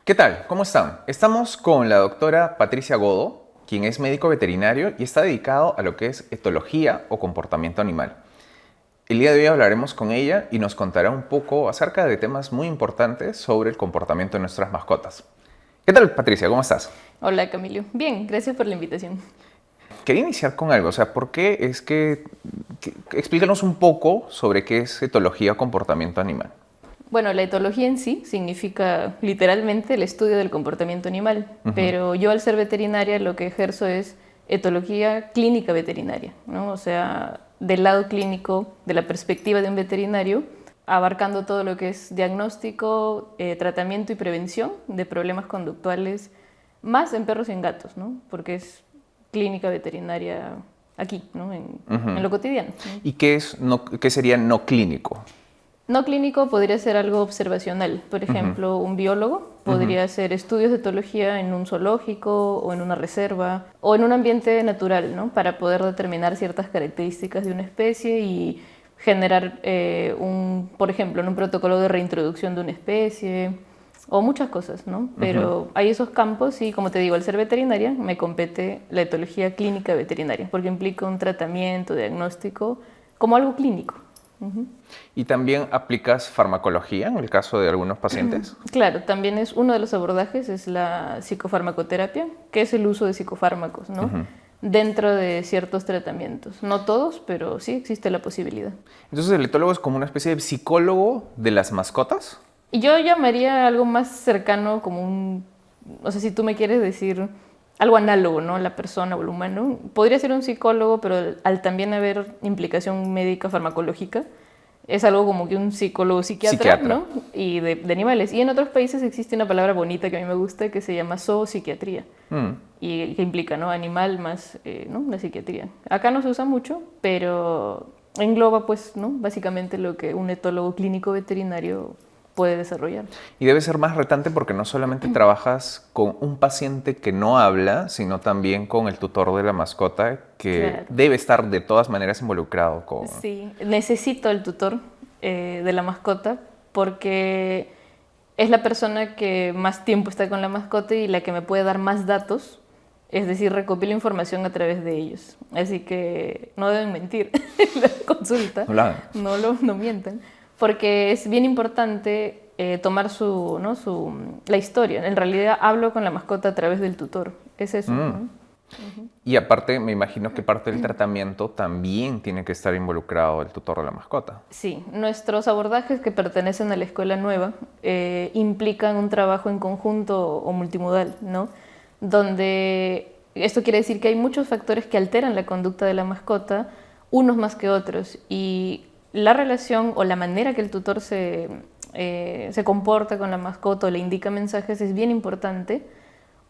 ¿Qué tal? ¿Cómo están? Estamos con la doctora Patricia Godo, quien es médico veterinario y está dedicado a lo que es etología o comportamiento animal. El día de hoy hablaremos con ella y nos contará un poco acerca de temas muy importantes sobre el comportamiento de nuestras mascotas. ¿Qué tal, Patricia? ¿Cómo estás? Hola Camilo, bien, gracias por la invitación. Quería iniciar con algo, ¿por qué es explícanos un poco sobre qué es etología o comportamiento animal? Bueno, la etología en sí significa literalmente el estudio del comportamiento animal, Ujú. pero yo al ser veterinaria lo que ejerzo es etología clínica veterinaria, ¿no? O sea, del lado clínico, de la perspectiva de un veterinario, abarcando todo lo que es diagnóstico, tratamiento y prevención de problemas conductuales, más en perros y en gatos, ¿no? Porque es clínica veterinaria aquí, ¿no? En Ujú. lo cotidiano, ¿no? ¿Y qué sería no clínico? No clínico podría ser algo observacional. Por Ujú, ejemplo, un biólogo ujú. podría hacer estudios de etología en un zoológico o en una reserva o en un ambiente natural, ¿no? Para poder determinar ciertas características de una especie y generar por ejemplo, en un protocolo de reintroducción de una especie o muchas cosas, ¿no? Ujú. Pero hay esos campos y, como te digo, al ser veterinaria me compete la etología clínica veterinaria porque implica un tratamiento, diagnóstico, como algo clínico. Ujú. ¿Y también aplicas farmacología en el caso de algunos pacientes? Claro, también es uno de los abordajes, es la psicofarmacoterapia, que es el uso de psicofármacos, ¿no? Ujú. Dentro de ciertos tratamientos. No todos, pero sí existe la posibilidad. Entonces el etólogo es como una especie de psicólogo de las mascotas. Y yo llamaría algo más cercano como o sea, si tú me quieres decir algo análogo, ¿no? La persona o el humano. Podría ser un psicólogo, pero al también haber implicación médica farmacológica, es algo como que un psicólogo psiquiatra, Psiquiatra. ¿no? Y de animales. Y en otros países existe una palabra bonita que a mí me gusta que se llama zoopsiquiatría. Mm. Y que implica, ¿no? Animal más, ¿no? La psiquiatría. Acá no se usa mucho, pero engloba, pues, ¿no? Básicamente lo que un etólogo clínico veterinario puede desarrollar. Y debe ser más retante porque no solamente trabajas con un paciente que no habla, sino también con el tutor de la mascota que Claro. debe estar de todas maneras involucrado con... Sí, necesito el tutor de la mascota porque es la persona que más tiempo está con la mascota y la que me puede dar más datos, es decir, recopilo información a través de ellos. Así que no deben mentir en la consulta, No la hagan. no mientan, porque es bien importante tomar ¿no? La historia. En realidad hablo con la mascota a través del tutor, es eso, Mm. ¿no? Y aparte, me imagino que parte del tratamiento también tiene que estar involucrado el tutor de la mascota. Sí, nuestros abordajes que pertenecen a la escuela nueva implican un trabajo en conjunto o multimodal, ¿no? Donde esto quiere decir que hay muchos factores que alteran la conducta de la mascota, unos más que otros, y la relación o la manera que el tutor se comporta con la mascota o le indica mensajes es bien importante,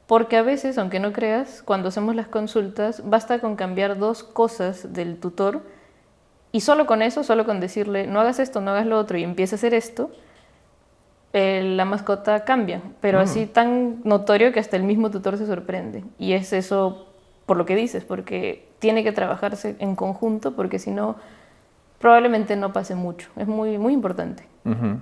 porque a veces, aunque no creas, cuando hacemos las consultas, basta con cambiar dos cosas del tutor y solo con eso, solo con decirle, no hagas esto, no hagas lo otro y empieza a hacer esto, la mascota cambia, pero Mm. así tan notorio que hasta el mismo tutor se sorprende. Y es eso por lo que dices, porque tiene que trabajarse en conjunto, porque si no, probablemente no pase mucho. Es muy, muy importante. Ujú.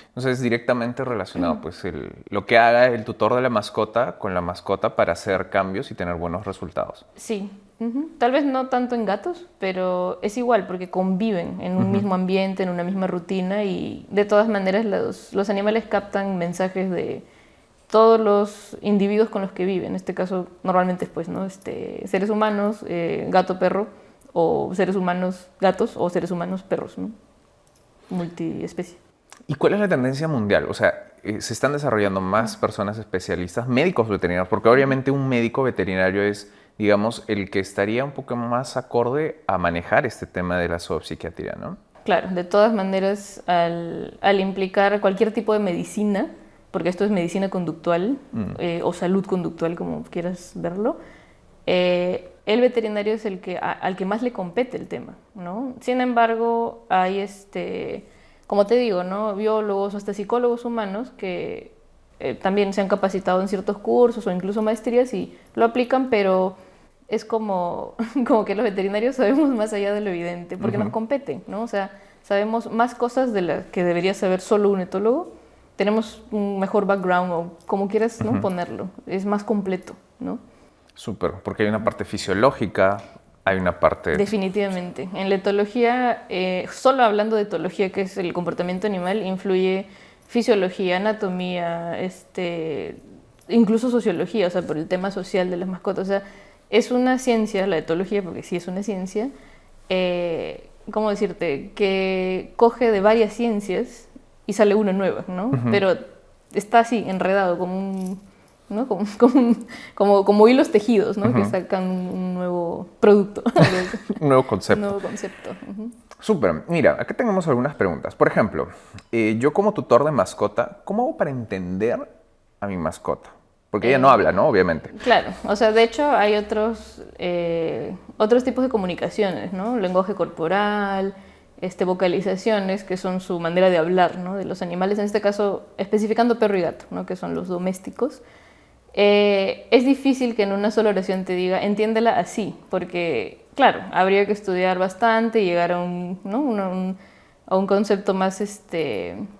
Entonces es directamente relacionado, pues lo que haga el tutor de la mascota con la mascota para hacer cambios y tener buenos resultados. Sí, tal vez no tanto en gatos, pero es igual porque conviven en un Ujú. mismo ambiente, en una misma rutina y de todas maneras los animales captan mensajes de todos los individuos con los que viven. En este caso, normalmente pues, ¿no? Seres humanos, gato, perro, o seres humanos, gatos, o seres humanos, perros, ¿no? Multiespecie. ¿Y cuál es la tendencia mundial? O sea, se están desarrollando más personas especialistas, médicos veterinarios, porque obviamente un médico veterinario es, digamos, el que estaría un poco más acorde a manejar este tema de la zoopsiquiatría, ¿no? Claro, de todas maneras, al implicar cualquier tipo de medicina, porque esto es medicina conductual Mm. o salud conductual, como quieras verlo, el veterinario es al que más le compete el tema, ¿no? Sin embargo, hay como te digo, ¿no? Biólogos o hasta psicólogos humanos que también se han capacitado en ciertos cursos o incluso maestrías y lo aplican, pero es como, como que los veterinarios sabemos más allá de lo evidente, porque nos Ujú. competen, ¿no? O sea, sabemos más cosas de las que debería saber solo un etólogo, tenemos un mejor background o como quieras, ¿no? Ponerlo. Es más completo, ¿no? Súper, porque hay una parte fisiológica, hay una parte... Definitivamente. En la etología, solo hablando de etología, que es el comportamiento animal, influye fisiología, anatomía, incluso sociología, o sea, por el tema social de las mascotas. O sea, es una ciencia, la etología, porque sí es una ciencia, ¿cómo decirte? Que coge de varias ciencias y sale una nueva, ¿no? Pero está así, enredado, como un... ¿no? Como hilos tejidos, ¿no? Que sacan un nuevo producto. Un nuevo concepto. Un nuevo concepto. Súper. Mira, acá tenemos algunas preguntas. Por ejemplo, yo como tutor de mascota, ¿cómo hago para entender a mi mascota? Porque ella no habla, ¿no? Obviamente. Claro. O sea, de hecho hay otros tipos de comunicaciones, ¿no? Lenguaje corporal, vocalizaciones, que son su manera de hablar, ¿no? De los animales, en este caso especificando perro y gato, ¿no? Que son los domésticos. Es difícil que en una sola oración te diga, entiéndela así, porque, claro, habría que estudiar bastante y llegar a un concepto más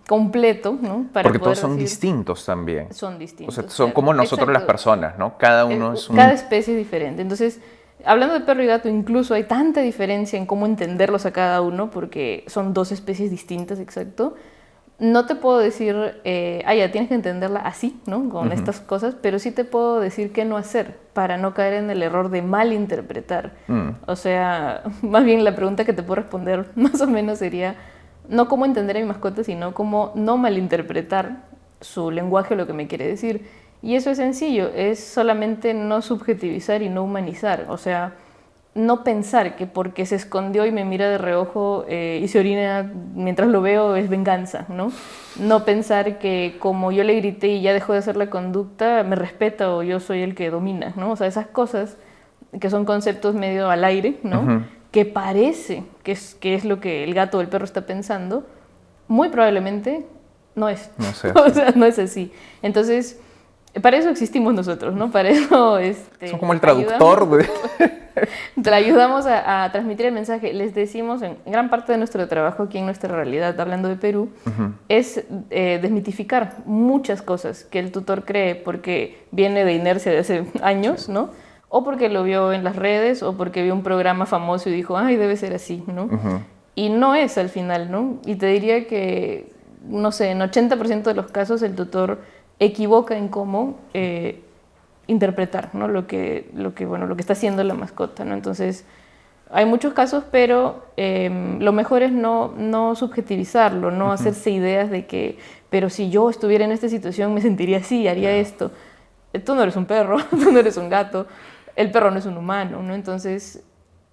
completo, ¿no? Para porque poder todos son decir, distintos también. son distintos. O sea, son claro. como nosotros las Exacto. personas, ¿no? Cada uno es un... Cada especie es diferente. Entonces, hablando de perro y gato, incluso hay tanta diferencia en cómo entenderlos a cada uno, porque son dos especies distintas, exacto. No te puedo decir, ya tienes que entenderla así, ¿no? Con estas cosas, pero sí te puedo decir qué no hacer para no caer en el error de malinterpretar. O sea, más bien la pregunta que te puedo responder más o menos sería, no cómo entender a mi mascota, sino cómo no malinterpretar su lenguaje o lo que me quiere decir. Y eso es sencillo, es solamente no subjetivizar y no humanizar. O sea, no pensar que porque se escondió y me mira de reojo y se orina mientras lo veo es venganza, ¿no? No pensar que como yo le grité y ya dejó de hacer la conducta, me respeta o yo soy el que domina, ¿no? O sea, esas cosas que son conceptos medio al aire, ¿no? Que parece que es lo que el gato o el perro está pensando, muy probablemente no es. No sé. O sea, no es así. Entonces, para eso existimos nosotros, ¿no? Para eso... Son como el traductor te ayudamos a transmitir el mensaje. Les decimos, en gran parte de nuestro trabajo aquí en nuestra realidad, hablando de Perú, es desmitificar muchas cosas que el tutor cree porque viene de inercia de hace años, ¿no? O porque lo vio en las redes, o porque vio un programa famoso y dijo, ay, debe ser así, ¿no? Y no es al final, ¿no? Y te diría que, no sé, en 80% de los casos el tutor equivoca en cómo interpretar, ¿no? lo que está haciendo la mascota, ¿no? Entonces, hay muchos casos, pero lo mejor es no subjetivizarlo, no hacerse ideas de que, pero si yo estuviera en esta situación me sentiría así, haría esto. Tú no eres un perro, tú no eres un gato, el perro no es un humano, ¿no? Entonces,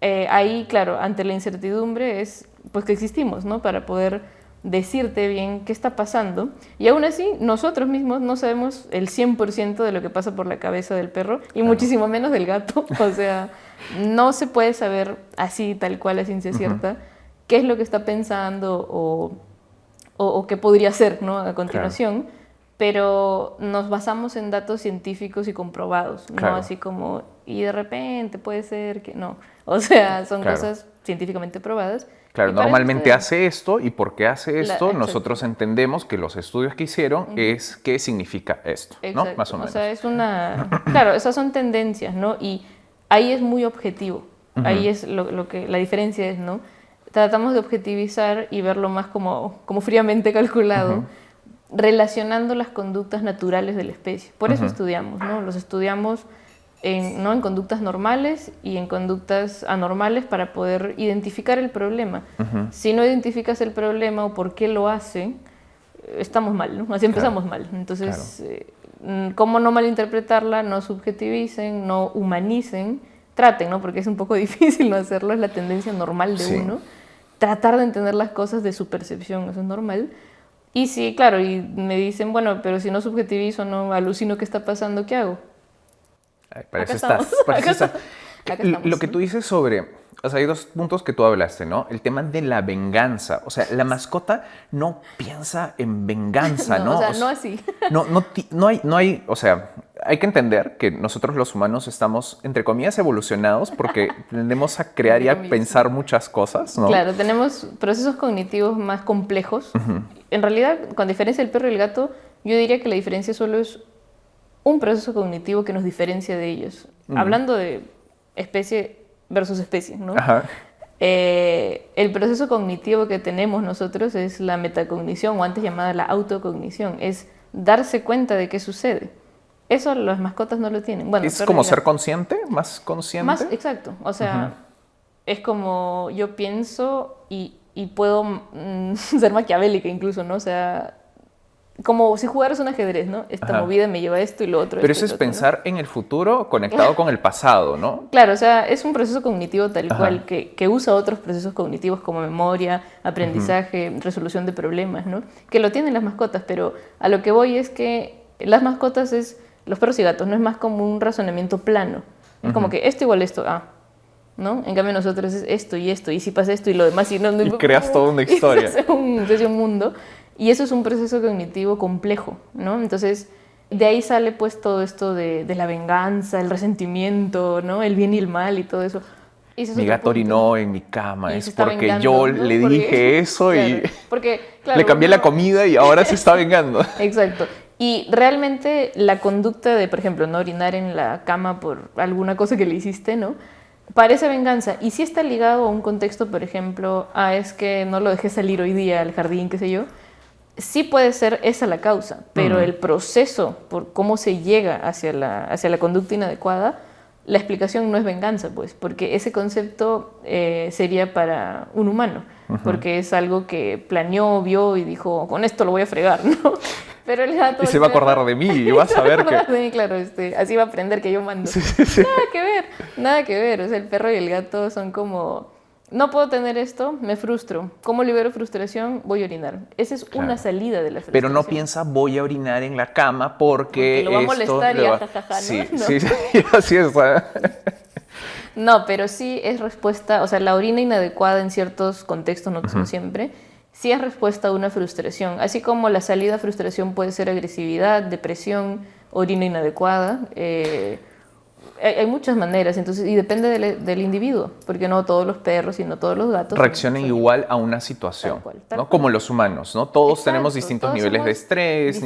ahí, claro, ante la incertidumbre es pues que existimos, ¿no? Para poder decirte bien qué está pasando. Y aún así, nosotros mismos no sabemos el 100% de lo que pasa por la cabeza del perro y muchísimo menos del gato. O sea, no se puede saber así, tal cual, a ciencia cierta, qué es lo que está pensando o qué podría ser, ¿no? A continuación. Claro. Pero nos basamos en datos científicos y comprobados, claro. ¿no? Así como, y de repente puede ser que no. O sea, son cosas científicamente probadas. Claro, normalmente hace esto y porque hace esto nosotros entendemos que los estudios que hicieron es qué significa esto, ¿no? Más o menos. O sea, es una... Claro, esas son tendencias, ¿no? Y ahí es muy objetivo. Ahí es lo que la diferencia es, ¿no? Tratamos de objetivizar y verlo más como fríamente calculado, relacionando las conductas naturales de la especie. Por eso estudiamos, ¿no? Los estudiamos en conductas normales y en conductas anormales para poder identificar el problema. Si no identificas el problema o por qué lo hace, estamos mal, ¿no? Así empezamos mal. Entonces, ¿cómo no malinterpretarla? No subjetivicen, no humanicen, traten, ¿no? Porque es un poco difícil no hacerlo, es la tendencia normal de uno. Tratar de entender las cosas de su percepción, eso es normal. Y sí, claro, y me dicen, bueno, pero si no subjetivizo, no alucino qué está pasando, ¿qué hago? Para eso estás. Lo que tú dices sobre... O sea, hay dos puntos que tú hablaste, ¿no? El tema de la venganza. O sea, la mascota no piensa en venganza, ¿no? O sea, no así. No hay... O sea, hay que entender que nosotros los humanos estamos, entre comillas, evolucionados porque tendemos a crear y a pensar muchas cosas, ¿no? Claro, tenemos procesos cognitivos más complejos. En realidad, con diferencia del perro y el gato, yo diría que la diferencia solo es un proceso cognitivo que nos diferencia de ellos. Hablando de especie versus especie, ¿no? Ajá. El proceso cognitivo que tenemos nosotros es la metacognición, o antes llamada la autocognición, es darse cuenta de qué sucede. Eso las mascotas no lo tienen. Bueno, ¿Es como ser consciente? ¿Más consciente? Más, exacto. O sea, es como yo pienso y puedo ser maquiavélica incluso, ¿no? O sea, como si jugaras un ajedrez, ¿no? Esta movida me lleva a esto y lo otro. Pero eso es otro, pensar en el futuro conectado con el pasado, ¿no? Claro, o sea, es un proceso cognitivo tal cual que usa otros procesos cognitivos como memoria, aprendizaje, resolución de problemas, ¿no? Que lo tienen las mascotas, pero a lo que voy es que las mascotas los perros y gatos, no es más como un razonamiento plano. Es como que esto igual esto, ¿no? En cambio nosotros es esto, y si pasa esto y lo demás, y no y creas toda una historia. Es un mundo. Y eso es un proceso cognitivo complejo, ¿no? Entonces, de ahí sale pues todo esto de la venganza, el resentimiento, ¿no? El bien y el mal y todo eso. Y ese es Mi otro gato punto. orinó en mi cama, Y es se está porque vengando, yo ¿no? le dije eso y claro, le cambié la comida y ahora se está vengando. Exacto. Y realmente la conducta de, por ejemplo, no orinar en la cama por alguna cosa que le hiciste, ¿no? Parece venganza. Y sí está ligado a un contexto, por ejemplo, es que no lo dejé salir hoy día al jardín, qué sé yo. Sí puede ser esa la causa, pero el proceso por cómo se llega hacia la conducta inadecuada, la explicación no es venganza, pues, porque ese concepto sería para un humano, porque es algo que planeó, vio y dijo, con esto lo voy a fregar, ¿no? Pero el gato... Y se va a acordar de mí y vas a ver que... De mí, claro, así va a aprender que yo mando. Sí. Nada que ver, o sea, el perro y el gato son como... No puedo tener esto, me frustro. ¿Cómo libero frustración? Voy a orinar. Esa es una salida de la frustración. Pero no piensa, voy a orinar en la cama porque lo va a molestar y jajaja, ¿no? Sí, No. sí, así es. No, pero sí es respuesta, o sea, la orina inadecuada en ciertos contextos, no siempre, sí es respuesta a una frustración. Así como la salida a frustración puede ser agresividad, depresión, orina inadecuada. Hay muchas maneras, entonces, y depende del individuo, porque no todos los perros y no todos los gatos reaccionan igual a una situación, ¿no? Como los humanos, ¿no? Todos tenemos distintos niveles de estrés,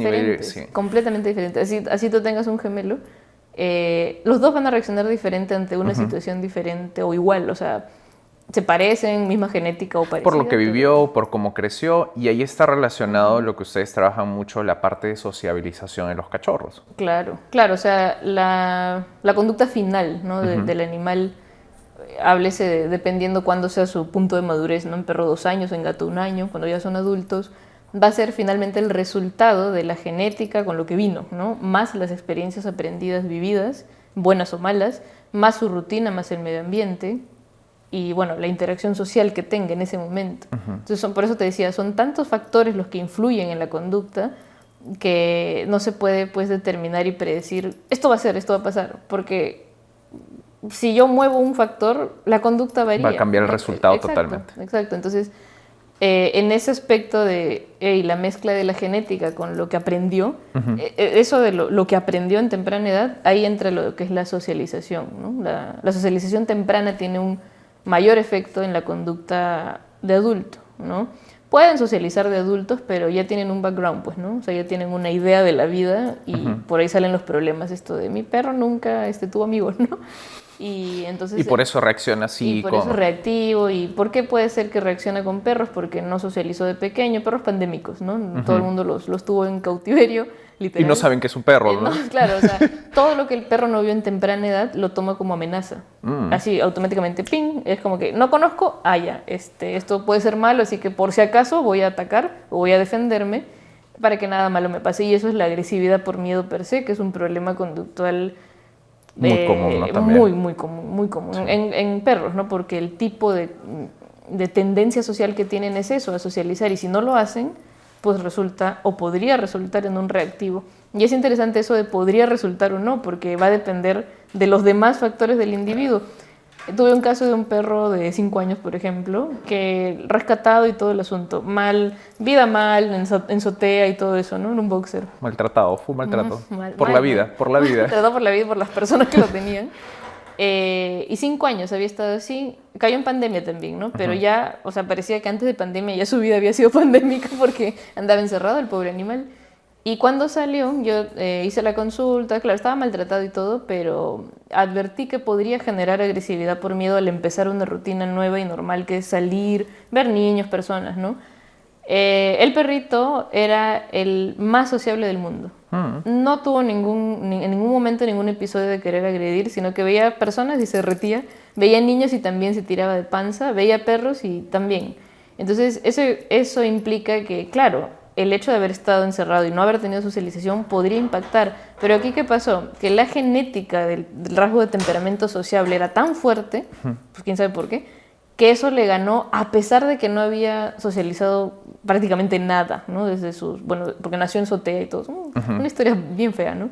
completamente diferentes. Así tú tengas un gemelo, los dos van a reaccionar diferente ante una situación diferente o igual, o sea, se parecen, misma genética o parecida. Por lo que vivió, por cómo creció, y ahí está relacionado lo que ustedes trabajan mucho, la parte de sociabilización en los cachorros. Claro, o sea, la conducta final, ¿no? del animal, háblese dependiendo cuándo sea su punto de madurez, ¿no? En perro 2 años, en gato 1 año, cuando ya son adultos, va a ser finalmente el resultado de la genética con lo que vino, ¿no? Más las experiencias aprendidas, vividas, buenas o malas, más su rutina, más el medio ambiente, y bueno, la interacción social que tenga en ese momento. Entonces, por eso te decía, son tantos factores los que influyen en la conducta que no se puede pues determinar y predecir, esto va a pasar, porque si yo muevo un factor, la conducta varía. Va a cambiar el resultado totalmente. Exacto, entonces en ese aspecto de la mezcla de la genética con lo que aprendió, eso de lo que aprendió en temprana edad, ahí entra lo que es la socialización, ¿no? La socialización temprana tiene un mayor efecto en la conducta de adulto, ¿no? Pueden socializar de adultos, pero ya tienen un background, pues, ¿no? O sea, ya tienen una idea de la vida y por ahí salen los problemas, esto de mi perro nunca tuvo amigos, ¿no? Y entonces... Y por eso reacciona así. Y por eso es reactivo. ¿Y por qué puede ser que reacciona con perros? Porque no socializó de pequeño, perros pandémicos, ¿no? Todo el mundo los tuvo en cautiverio, literal. Y no saben que es un perro, ¿no? Claro, o sea, todo lo que el perro no vio en temprana edad lo toma como amenaza. Así, automáticamente, ¡ping! Es como que, no conozco, ya, esto puede ser malo, así que por si acaso voy a atacar o voy a defenderme para que nada malo me pase. Y eso es la agresividad por miedo per se, que es un problema conductual muy común, ¿no? También. Muy común. Sí. En perros, ¿no? Porque el tipo de tendencia social que tienen es eso, a socializar, y si no lo hacen, pues resulta o podría resultar en un reactivo. Y es interesante eso de podría resultar o no, porque va a depender de los demás factores del individuo. Tuve un caso de un perro de 5 años, por ejemplo, que rescatado y todo el asunto. Mal, vida mal, en azotea y todo eso, ¿no? En un boxer. Maltratado, fue maltrato. Mal, Por mal, la mal. vida, por la vida. Tratado por la vida y por las personas que lo tenían. Y 5 años había estado así. Cayó en pandemia también, ¿no? Pero ya, o sea, parecía que antes de pandemia ya su vida había sido pandémica porque andaba encerrado el pobre animal. Y cuando salió, yo hice la consulta, claro, estaba maltratado y todo, pero advertí que podría generar agresividad por miedo al empezar una rutina nueva y normal, que es salir, ver niños, personas, ¿no? El perrito era el más sociable del mundo. No tuvo en ningún momento ningún episodio de querer agredir, sino que veía personas y se derretía, veía niños y también se tiraba de panza, veía perros y también. Entonces, eso implica que, claro, el hecho de haber estado encerrado y no haber tenido socialización podría impactar. Pero aquí, ¿qué pasó? Que la genética del rasgo de temperamento sociable era tan fuerte, pues quién sabe por qué, que eso le ganó a pesar de que no había socializado prácticamente nada, ¿no? Desde sus, bueno, porque nació en azotea y todo. Una historia bien fea, ¿no?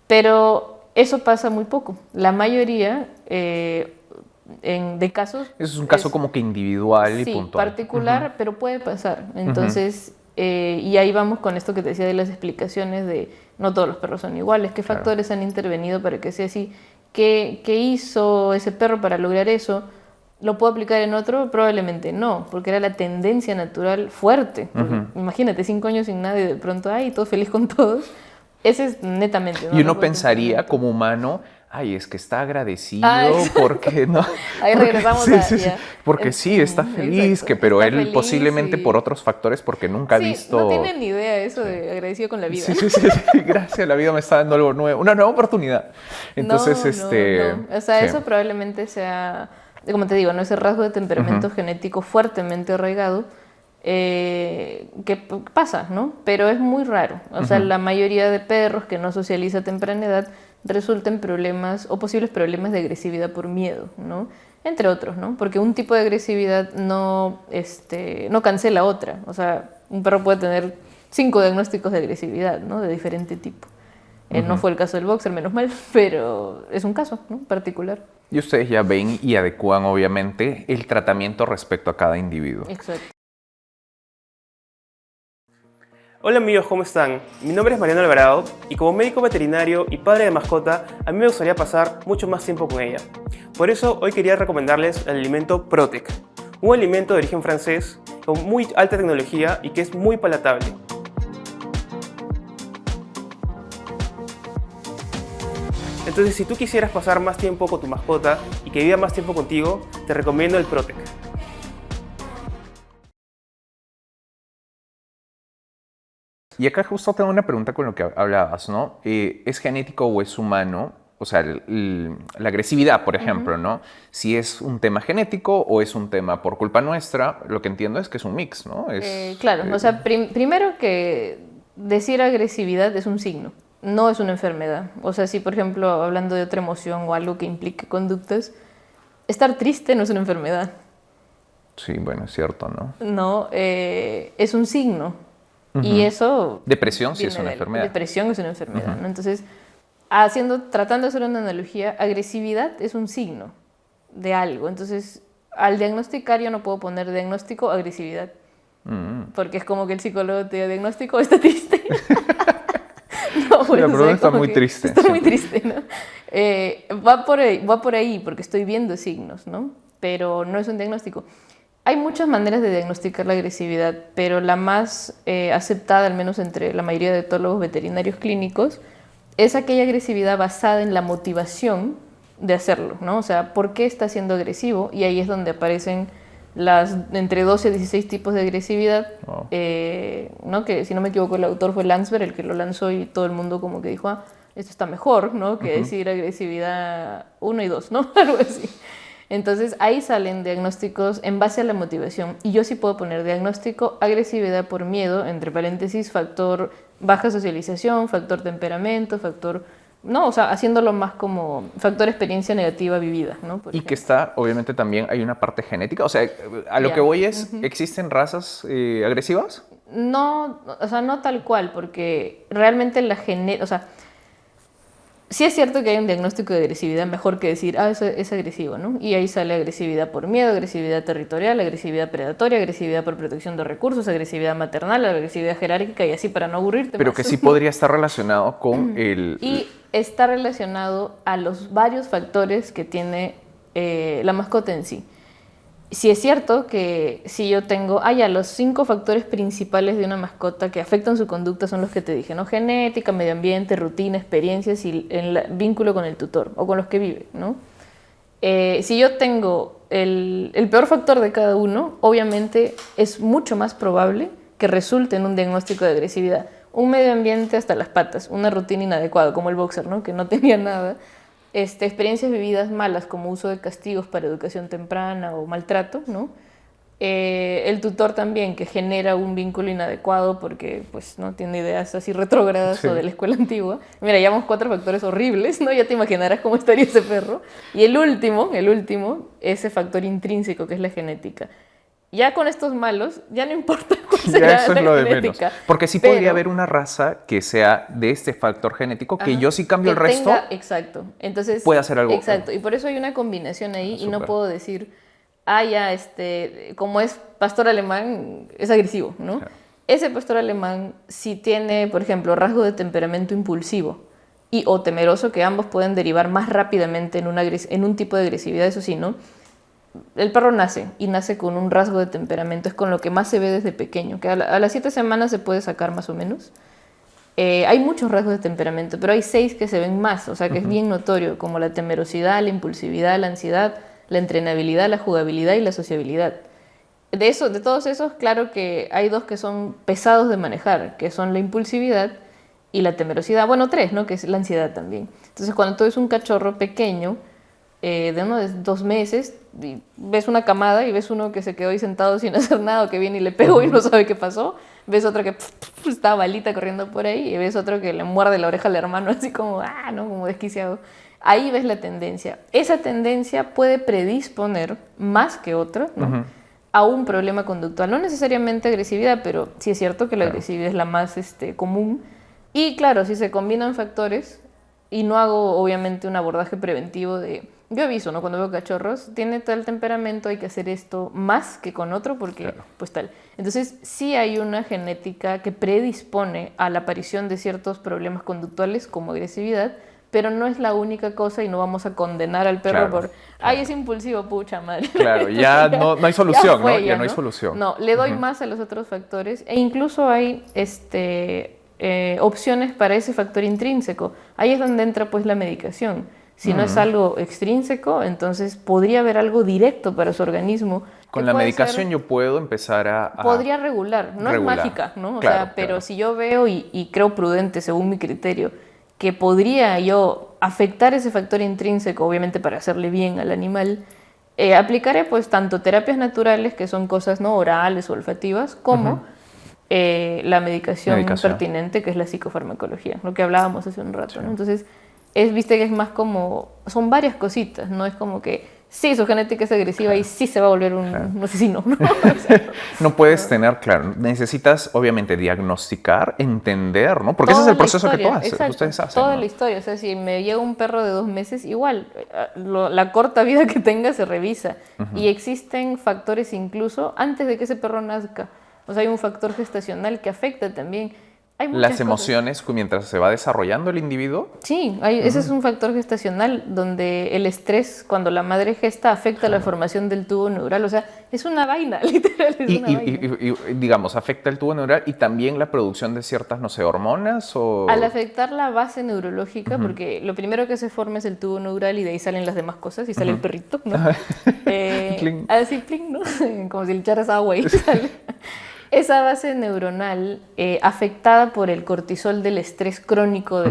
Pero eso pasa muy poco. La mayoría de casos... Eso es un caso como que individual y sí, puntual. particular, pero puede pasar. Entonces, y ahí vamos con esto que te decía de las explicaciones de no todos los perros son iguales, qué factores han intervenido para que sea así, qué hizo ese perro para lograr eso. ¿Lo puedo aplicar en otro? Probablemente no, porque era la tendencia natural fuerte. Imagínate, 5 años sin nada y de pronto, ay, todo feliz con todos. Ese es netamente. Y uno pensaría como humano, ay, es que está agradecido porque no. Ahí porque, regresamos sí. Porque sí, está feliz, exacto, pero está él feliz posiblemente por otros factores, porque nunca ha visto. No tiene ni idea eso de agradecido con la vida. Sí. Gracias, la vida me está dando algo nuevo, una nueva oportunidad. Entonces, no. O sea, eso probablemente sea, como te digo, no ese rasgo de temperamento genético fuertemente arraigado que pasa, ¿no? Pero es muy raro. O sea, la mayoría de perros que no socializa a temprana edad resultan problemas o posibles problemas de agresividad por miedo, ¿no? Entre otros, ¿no? Porque un tipo de agresividad no cancela otra. O sea, un perro puede tener 5 diagnósticos de agresividad, ¿no? De diferente tipo. No fue el caso del boxer, menos mal, pero es un caso, ¿no? Particular. Y ustedes ya ven y adecúan, obviamente, el tratamiento respecto a cada individuo. Exacto. Hola amigos, ¿cómo están? Mi nombre es Mariano Alvarado y como médico veterinario y padre de mascota, a mí me gustaría pasar mucho más tiempo con ella. Por eso hoy quería recomendarles el alimento Protec, un alimento de origen francés con muy alta tecnología y que es muy palatable. Entonces, si tú quisieras pasar más tiempo con tu mascota y que viva más tiempo contigo, te recomiendo el Protec. Y acá justo tengo una pregunta con lo que hablabas, ¿no? ¿Es genético o es humano? O sea, la agresividad, por ejemplo, ¿no? Si es un tema genético o es un tema por culpa nuestra, lo que entiendo es que es un mix, ¿no? Claro, o sea, primero que decir agresividad es un signo, no es una enfermedad. O sea, si por ejemplo, hablando de otra emoción o algo que implique conductas, estar triste no es una enfermedad. Sí, bueno, es cierto, ¿no? No, es un signo. Y eso... Depresión sí es una enfermedad. Depresión es una enfermedad, ¿no? Entonces, tratando de hacer una analogía, agresividad es un signo de algo. Entonces, al diagnosticar yo no puedo poner diagnóstico agresividad. Porque es como que el psicólogo te diagnóstico está triste. No, pues, la persona está muy triste. Está muy triste, ¿no? Va por ahí, porque estoy viendo signos, ¿no? Pero no es un diagnóstico. Hay muchas maneras de diagnosticar la agresividad, pero la más aceptada, al menos entre la mayoría de etólogos veterinarios clínicos, es aquella agresividad basada en la motivación de hacerlo, ¿no? O sea, ¿por qué está siendo agresivo? Y ahí es donde aparecen entre 12 y 16 tipos de agresividad, Wow. ¿no? Que si no me equivoco el autor fue Landsberg, el que lo lanzó y todo el mundo como que dijo, esto está mejor, ¿no? Que decir agresividad 1 y 2, ¿no? Algo así. Entonces ahí salen diagnósticos en base a la motivación y yo sí puedo poner diagnóstico agresividad por miedo, entre paréntesis, factor baja socialización, factor temperamento, factor... No, o sea, haciéndolo más como factor experiencia negativa vivida, ¿no? Por ejemplo. Que está, obviamente también hay una parte genética, o sea, a lo que voy es, ¿existen razas agresivas? No, o sea, no tal cual, porque realmente o sea, sí es cierto que hay un diagnóstico de agresividad mejor que decir, ah, eso es agresivo, ¿no? Y ahí sale agresividad por miedo, agresividad territorial, agresividad predatoria, agresividad por protección de recursos, agresividad maternal, agresividad jerárquica y así para no aburrirte Pero más. que sí podría estar relacionado con el... Y está relacionado a los varios factores que tiene la mascota en sí. Sí es cierto que si yo tengo, los 5 factores principales de una mascota que afectan su conducta son los que te dije, ¿no? Genética, medio ambiente, rutina, experiencias y el vínculo con el tutor o con los que vive, ¿no? Si yo tengo el peor factor de cada uno, obviamente es mucho más probable que resulte en un diagnóstico de agresividad. Un medio ambiente hasta las patas, una rutina inadecuada, como el boxer, ¿no? Que no tenía nada. Experiencias vividas malas, como uso de castigos para educación temprana o maltrato, ¿no? El tutor también, que genera un vínculo inadecuado porque pues, no tiene ideas así retrógradas o de la escuela antigua. Mira, llevamos 4 factores horribles, ¿no? Ya te imaginarás cómo estaría ese perro. Y el último, ese factor intrínseco, que es la genética. Ya con estos malos, ya no importa cuál será eso la es lo de genética. menos. Porque sí podría haber una raza que sea de este factor genético, que yo sí cambio el resto, exacto. Entonces, puede hacer algo. Exacto, y por eso hay una combinación ahí y no puedo decir, como es pastor alemán, es agresivo, ¿no? Claro. Ese pastor alemán, si tiene, por ejemplo, rasgo de temperamento impulsivo o temeroso, que ambos pueden derivar más rápidamente en un tipo de agresividad, eso sí, ¿no? El perro nace con un rasgo de temperamento, es con lo que más se ve desde pequeño, que a las 7 semanas se puede sacar más o menos. Hay muchos rasgos de temperamento, pero hay 6 que se ven más, o sea que es bien notorio, como la temerosidad, la impulsividad, la ansiedad, la entrenabilidad, la jugabilidad y la sociabilidad. De todos esos, claro que hay 2 que son pesados de manejar, que son la impulsividad y la temerosidad. Bueno, 3, ¿no? Que es la ansiedad también. Entonces, cuando tú ves un cachorro pequeño, de 2 meses, y ves una camada y ves uno que se quedó ahí sentado sin hacer nada, o que viene y le pegó y no sabe qué pasó, ves otro que está balita corriendo por ahí y ves otro que le muerde la oreja al hermano así como, ¿no? Como desquiciado. Ahí ves la tendencia. Esa tendencia puede predisponer más que otra, ¿no? A un problema conductual, no necesariamente agresividad, pero sí es cierto que la agresividad es la más común. Y claro, si se combinan factores, y no hago obviamente un abordaje preventivo yo aviso, ¿no? Cuando veo cachorros, tiene tal temperamento, hay que hacer esto más que con otro porque pues tal. Entonces sí hay una genética que predispone a la aparición de ciertos problemas conductuales como agresividad, pero no es la única cosa y no vamos a condenar al perro por, es impulsivo, pucha madre. Claro, ya no hay solución, ¿no? Ya no hay solución. No, le doy más a los otros factores e incluso hay opciones para ese factor intrínseco. Ahí es donde entra pues la medicación. Si no es algo extrínseco, entonces podría haber algo directo para su organismo. Con la medicación yo puedo empezar a... Podría regular, no es mágica, ¿no? O sea, pero si yo veo y creo prudente, según mi criterio, que podría yo afectar ese factor intrínseco, obviamente para hacerle bien al animal, aplicaré pues tanto terapias naturales, que son cosas no orales o olfativas, como la medicación pertinente, que es la psicofarmacología, lo que hablábamos hace un rato, ¿no? Entonces, viste que es más como, son varias cositas, no es como que sí, su genética es agresiva y sí se va a volver un asesino, ¿no? O sea, no puedes tener, necesitas obviamente diagnosticar, entender, ¿no? Porque ese es el proceso que ustedes hacen. Toda ¿no? la historia, o sea, si me llega un perro de 2 meses, igual, la corta vida que tenga se revisa. Y existen factores incluso antes de que ese perro nazca. O sea, hay un factor gestacional que afecta también. Las emociones mientras se va desarrollando el individuo. Sí, ese es un factor gestacional donde el estrés, cuando la madre gesta, afecta la formación del tubo neural. O sea, es una vaina, literal. Y digamos, afecta el tubo neural y también la producción de ciertas, no sé, hormonas o... Al afectar la base neurológica, porque lo primero que se forma es el tubo neural y de ahí salen las demás cosas y sale el perrito, ¿no? Así, pling, ¿no? Como si le echaras agua y sale. Esa base neuronal afectada por el cortisol del estrés crónico de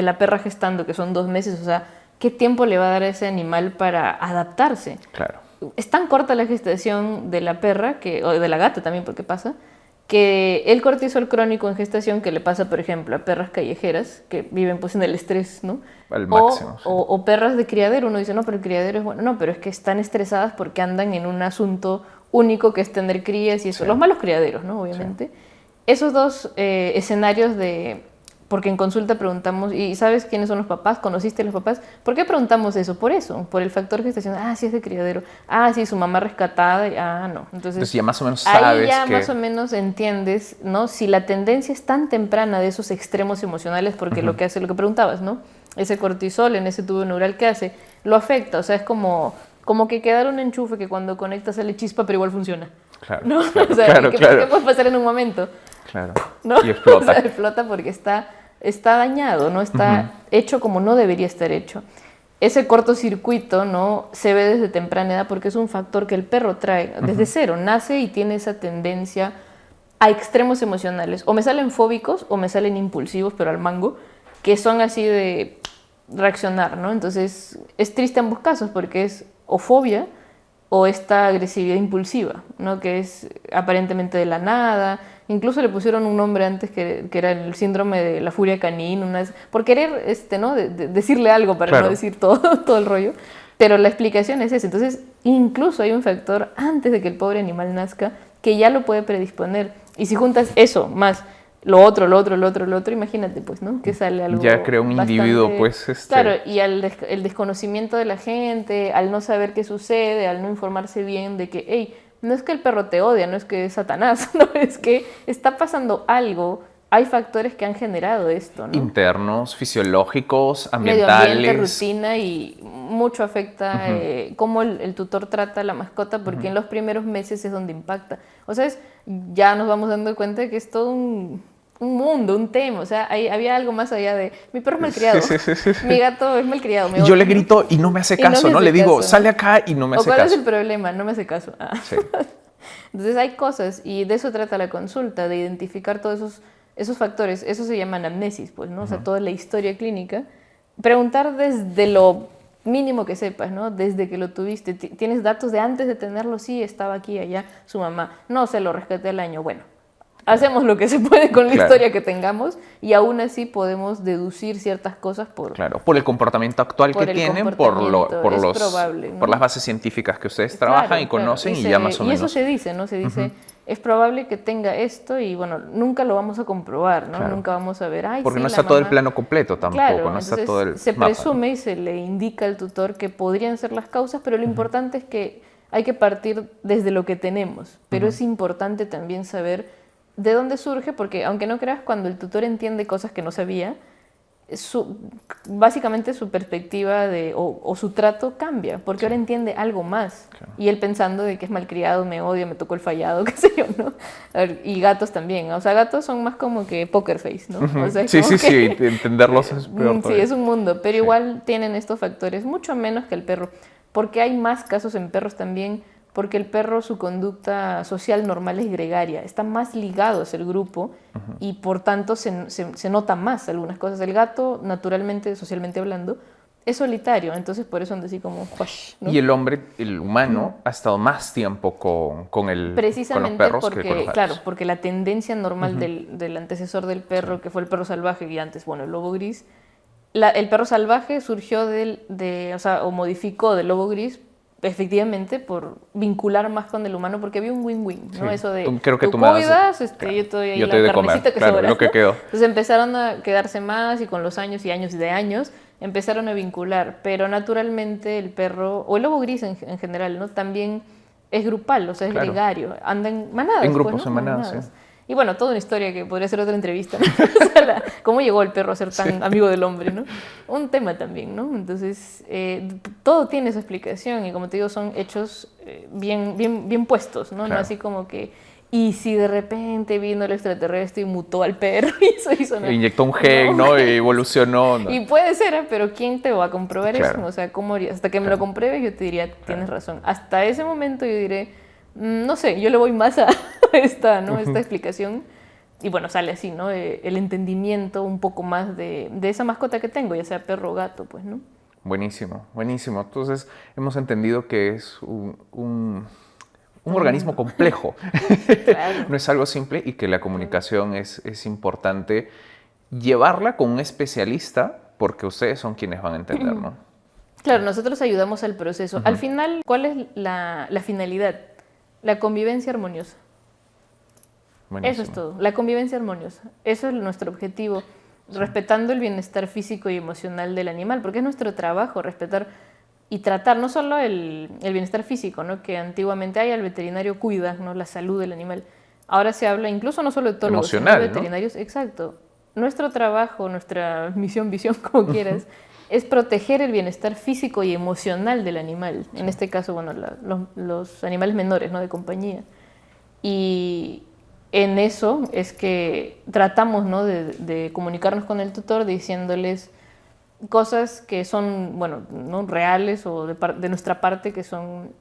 la perra gestando, que son 2 meses, o sea, ¿qué tiempo le va a dar a ese animal para adaptarse? Claro. Es tan corta la gestación de la perra, o de la gata también, porque pasa, que el cortisol crónico en gestación que le pasa, por ejemplo, a perras callejeras que viven pues en el estrés, ¿no? Al máximo. O perras de criadero, uno dice, no, pero el criadero es bueno. No, pero es que están estresadas porque andan en un asunto único que es tener crías y eso. Los malos criaderos, ¿no? Obviamente. Esos 2 escenarios de porque en consulta preguntamos, ¿y sabes quiénes son los papás? ¿Conociste a los papás? ¿Por qué preguntamos eso? Por eso, por el factor gestacional. Ah, sí es de criadero. Ah, sí, su mamá rescatada. No. Entonces ya más o menos sabes ahí ya que... más o menos entiendes, ¿no? Si la tendencia es tan temprana de esos extremos emocionales, porque lo que hace, lo que preguntabas, ¿no? Ese cortisol en ese tubo neural que hace, lo afecta. O sea, es como que quedar un enchufe que cuando conectas sale chispa, pero igual funciona. Claro, ¿no? claro, O sea, claro, ¿qué claro. puede pasar en un momento? Claro. ¿No? Y explota. O sea, explota porque está dañado, no está hecho como no debería estar hecho. Ese cortocircuito, ¿no? Se ve desde temprana edad porque es un factor que el perro trae desde cero, nace y tiene esa tendencia a extremos emocionales. O me salen fóbicos o me salen impulsivos, pero al mango, que son así de reaccionar, ¿no? Entonces es triste en ambos casos porque es o fobia o esta agresividad impulsiva, ¿no? Que es aparentemente de la nada. Incluso le pusieron un nombre antes que era el síndrome de la furia canina, por querer ¿no? decirle algo para claro. no decir todo el rollo. Pero la explicación es esa. Entonces, incluso hay un factor antes de que el pobre animal nazca que ya lo puede predisponer. Y si juntas eso más lo otro, imagínate, pues, ¿no? Que sale algo ya crea un bastante... individuo, pues, Claro, y el desconocimiento de la gente, al no saber qué sucede, al no informarse bien de que, hey, no es que el perro te odia, no es que es Satanás, no, es que está pasando algo, hay factores que han generado esto, ¿no? Internos, fisiológicos, Medio ambientales. ambiente, rutina, y mucho afecta cómo el tutor trata a la mascota, porque en los primeros meses es donde impacta. O sea, ya nos vamos dando cuenta de que es todo un mundo, un tema. O sea, había algo más allá de mi perro es malcriado, Sí. mi gato es malcriado. Y yo le grito y no me hace caso, ¿no? Le digo, sale acá y no me hace caso. ¿O cuál es el problema? No me hace caso. Sí. Entonces hay cosas, y de eso trata la consulta, de identificar todos esos factores. Eso se llama anamnesis, pues, ¿no? O sea, toda la historia clínica. Preguntar desde lo mínimo que sepas, ¿no? Desde que lo tuviste. ¿Tienes datos de antes de tenerlo? Sí, estaba aquí, allá, su mamá. No, se lo rescaté al año. Bueno, hacemos lo que se puede con la historia que tengamos y aún así podemos deducir ciertas cosas por el comportamiento actual que tienen, probable, ¿no? por las bases científicas que ustedes trabajan y conocen y ya más o menos. Y eso se dice, ¿no? Se dice, es probable que tenga esto y bueno, nunca lo vamos a comprobar, ¿no? Claro. Nunca vamos a ver, porque sí, no está todo el plano completo tampoco, claro, no está todo el se mapa, presume, ¿no? y se le indica al tutor que podrían ser las causas, pero lo importante es que hay que partir desde lo que tenemos, pero es importante también saber de dónde surge, porque aunque no creas, cuando el tutor entiende cosas que no sabía, básicamente su perspectiva o su trato cambia, porque ahora entiende algo más. Claro. Y él pensando de que es malcriado, me odia, me tocó el fallado, qué sé yo, ¿no? Y gatos también, o sea, gatos son más como que poker face, ¿no? O sea, sí, entenderlos es peor. Sí, es un mundo, pero igual tienen estos factores, mucho menos que el perro, porque hay más casos en perros también, porque el perro, su conducta social normal es gregaria, está más ligado a el grupo y por tanto se nota más algunas cosas. El gato, naturalmente, socialmente hablando, es solitario, entonces por eso anda así como... ¿no? Y el hombre, el humano, ha estado más tiempo con los perros porque, que con los gatos. Claro, porque la tendencia normal del antecesor del perro, que fue el perro salvaje y antes, bueno, el lobo gris, el perro salvaje surgió o modificó del lobo gris efectivamente por vincular más con el humano, porque había un win-win, ¿no? Eso de creo que tú me cuidas, claro, yo te doy ahí yo la te doy de carnecita comer, que claro, sobra, lo que ¿no? quedó. Entonces empezaron a quedarse más y con los años y años de años empezaron a vincular, pero naturalmente el perro, o el lobo gris en general, ¿no? También es grupal, o sea, es gregario, anda en manadas. En grupos, pues, ¿no? en manadas, sí. Y bueno, toda una historia que podría ser otra entrevista, ¿no? O sea, cómo llegó el perro a ser tan amigo del hombre, ¿no? Un tema también, ¿no? Entonces, todo tiene su explicación y como te digo, son hechos bien puestos, ¿no? Claro. No así como que, y si de repente vino el extraterrestre y mutó al perro y eso hizo nada. Inyectó un gen, ¿no? Y evolucionó. ¿no? Y puede ser, pero ¿quién te va a comprobar claro. eso? O sea, ¿cómo harías? Hasta que me lo compruebes yo te diría, tienes razón. Hasta ese momento yo diré, no sé, yo le voy más a esta explicación y bueno, sale así, ¿no? El entendimiento un poco más de esa mascota que tengo, ya sea perro o gato, pues, ¿no? Buenísimo, buenísimo. Entonces hemos entendido que es un organismo complejo. Claro. No es algo simple y que la comunicación es importante llevarla con un especialista porque ustedes son quienes van a entender, ¿no? Claro, nosotros ayudamos al proceso. Al final, ¿cuál es la finalidad? La convivencia armoniosa. Buenísimo. Eso es todo, la convivencia armoniosa. Eso es nuestro objetivo. respetando el bienestar físico y emocional del animal, porque es nuestro trabajo respetar y tratar no solo el bienestar físico, ¿no? Que antiguamente el veterinario cuida, ¿no? La salud del animal. Ahora se habla incluso no solo de etólogos, sino de veterinarios. ¿No? Exacto. Nuestro trabajo, nuestra misión, visión, como quieras, es proteger el bienestar físico y emocional del animal. En este caso, bueno, los animales menores, ¿no? De compañía. Y en eso es que tratamos, ¿no? de comunicarnos con el tutor diciéndoles cosas que son, bueno, ¿no? reales o de nuestra parte que son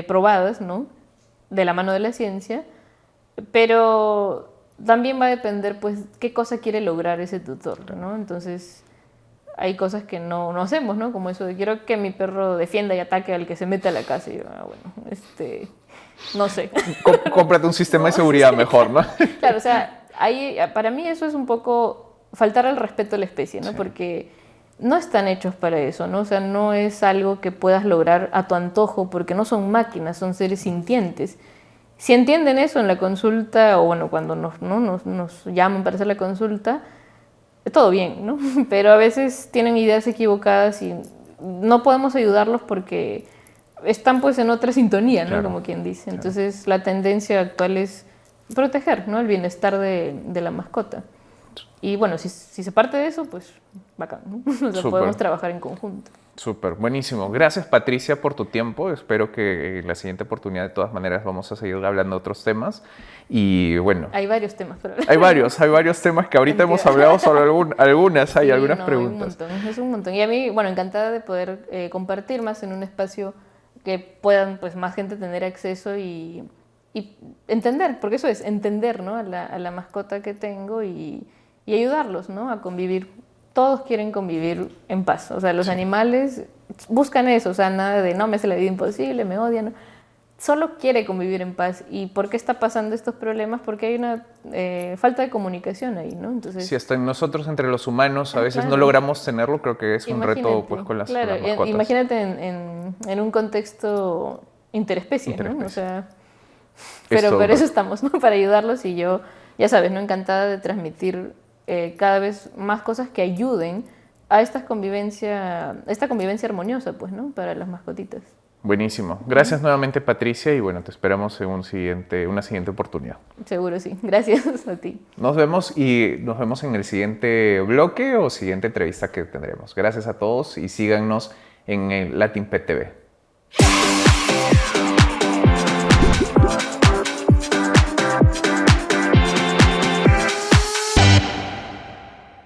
probadas, ¿no? De la mano de la ciencia, pero también va a depender, pues, qué cosa quiere lograr ese tutor, ¿no? Entonces, hay cosas que no hacemos, ¿no? Como eso de quiero que mi perro defienda y ataque al que se mete a la casa. Y yo, bueno, no sé. Cómprate un sistema de seguridad mejor, ¿no? Claro, o sea, para mí eso es un poco faltar al respeto a la especie, ¿no? Sí. Porque no están hechos para eso, ¿no? O sea, no es algo que puedas lograr a tu antojo, porque no son máquinas, son seres sintientes. Si entienden eso en la consulta, o bueno, cuando nos llaman para hacer la consulta, todo bien, ¿no? Pero a veces tienen ideas equivocadas y no podemos ayudarlos porque están pues en otra sintonía, ¿no? Claro, como quien dice. Entonces, claro, la tendencia actual es proteger, ¿no? El bienestar de la mascota. Y bueno, si se parte de eso, pues bacán, ¿no? O sea, podemos trabajar en conjunto. Súper, buenísimo. Gracias, Patricia, por tu tiempo. Espero que en la siguiente oportunidad, de todas maneras, vamos a seguir hablando de otros temas. Y bueno... Hay varios temas. Pero... Hay varios temas que ahorita hemos hablado sobre algunas preguntas. Es un montón. Y a mí, bueno, encantada de poder compartir más en un espacio que puedan, pues, más gente tener acceso y entender, porque eso es, entender, ¿no? a la mascota que tengo y ayudarlos, ¿no? A convivir. Todos quieren convivir en paz. O sea, los animales buscan eso. O sea, nada de, no, me hace la vida imposible, me odian. ¿No? Solo quiere convivir en paz. ¿Y por qué está pasando estos problemas? Porque hay una falta de comunicación ahí, ¿no? Entonces, si hasta nosotros, entre los humanos, a veces no logramos tenerlo, creo que es un reto, pues, con las mascotas. Imagínate en un contexto interespecie, ¿no? O sea, pero eso estamos, ¿no? Para ayudarlos y yo, ya sabes, ¿no? Encantada de transmitir cada vez más cosas que ayuden a esta convivencia armoniosa, pues, ¿no? Para las mascotitas. Buenísimo. Gracias nuevamente, Patricia, y bueno, te esperamos en una siguiente oportunidad. Seguro, sí. Gracias a ti. Nos vemos en el siguiente bloque o siguiente entrevista que tendremos. Gracias a todos y síganos en el Latin Pet TV.